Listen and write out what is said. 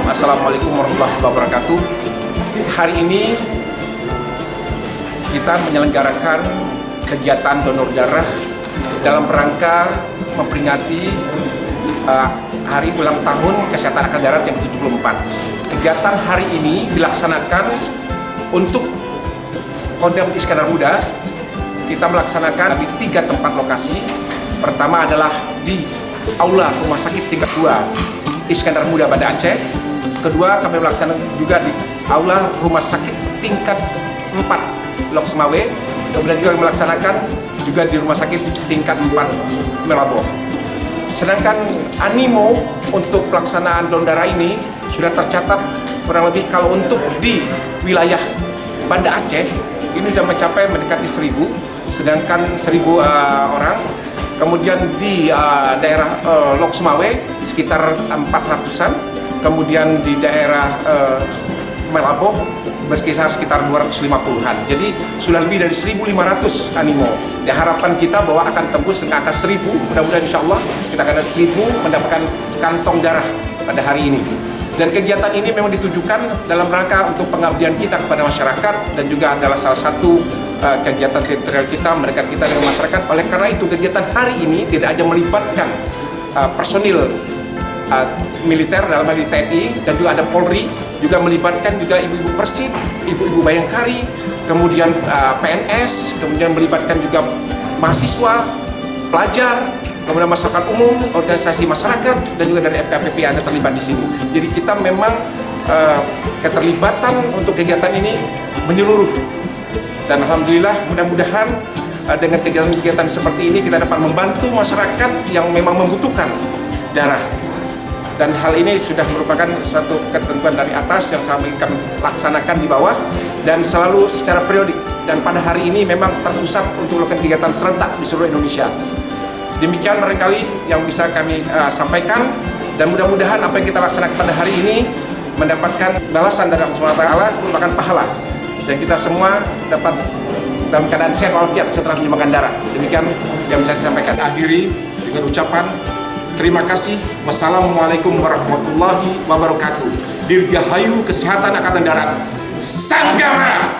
Assalamualaikum warahmatullahi wabarakatuh. Hari ini kita menyelenggarakan kegiatan donor darah dalam rangka memperingati Hari Ulang Tahun Kesehatan Angkatan Darat yang ke-74. Kegiatan hari ini dilaksanakan untuk Kodam Iskandar Muda. Kita melaksanakan di 3 tempat lokasi. Pertama adalah di Aula Rumah Sakit tingkat 2 Iskandar Muda Banda Aceh. Kedua, kami melaksanakan juga di Aula Rumah Sakit tingkat 4 Lok Semawe. Kemudian juga kami melaksanakan juga di Rumah Sakit tingkat 4 Melaboh. Sedangkan animo untuk pelaksanaan donor darah ini sudah tercatat kurang lebih kalau untuk di wilayah Banda Aceh ini sudah mencapai mendekati 1.000, sedangkan 1.000 orang. Kemudian di daerah Lok Semawe sekitar 400-an, kemudian di daerah Melaboh berkisar sekitar 250-an. Jadi sudah lebih dari 1.500 animo. Dan harapan kita bahwa akan tembus dengan angka 1.000. Mudah-mudahan insya Allah kita akan ada 1.000 mendapatkan kantong darah pada hari ini. Dan kegiatan ini memang ditujukan dalam rangka untuk pengabdian kita kepada masyarakat dan juga adalah salah satu kegiatan teritorial kita, mendekat kita dengan masyarakat. Oleh karena itu kegiatan hari ini tidak hanya melibatkan personil militer dalam hal ini TNI dan juga ada Polri, juga melibatkan juga ibu-ibu Persib, ibu-ibu Bayangkari, kemudian PNS, kemudian melibatkan juga mahasiswa, pelajar, kemudian masyarakat umum, organisasi masyarakat, dan juga dari FKPP ada terlibat di sini. Jadi kita memang keterlibatan untuk kegiatan ini menyeluruh. Dan alhamdulillah mudah-mudahan dengan kegiatan-kegiatan seperti ini kita dapat membantu masyarakat yang memang membutuhkan darah. Dan hal ini sudah merupakan suatu ketentuan dari atas yang kami laksanakan di bawah dan selalu secara periodik. Dan pada hari ini memang terpusat untuk melakukan kegiatan serentak di seluruh Indonesia. Demikian barangkali yang bisa kami sampaikan, dan mudah-mudahan apa yang kita laksanakan pada hari ini mendapatkan balasan dari Allah SWT, merupakan pahala, dan kita semua dapat dalam keadaan sehat walafiat setelah menyumbangkan darah. Demikian yang bisa saya sampaikan. Akhiri dengan ucapan terima kasih. Wassalamualaikum warahmatullahi wabarakatuh. Dirgahayu Kesehatan Angkatan Darat. Sanggama!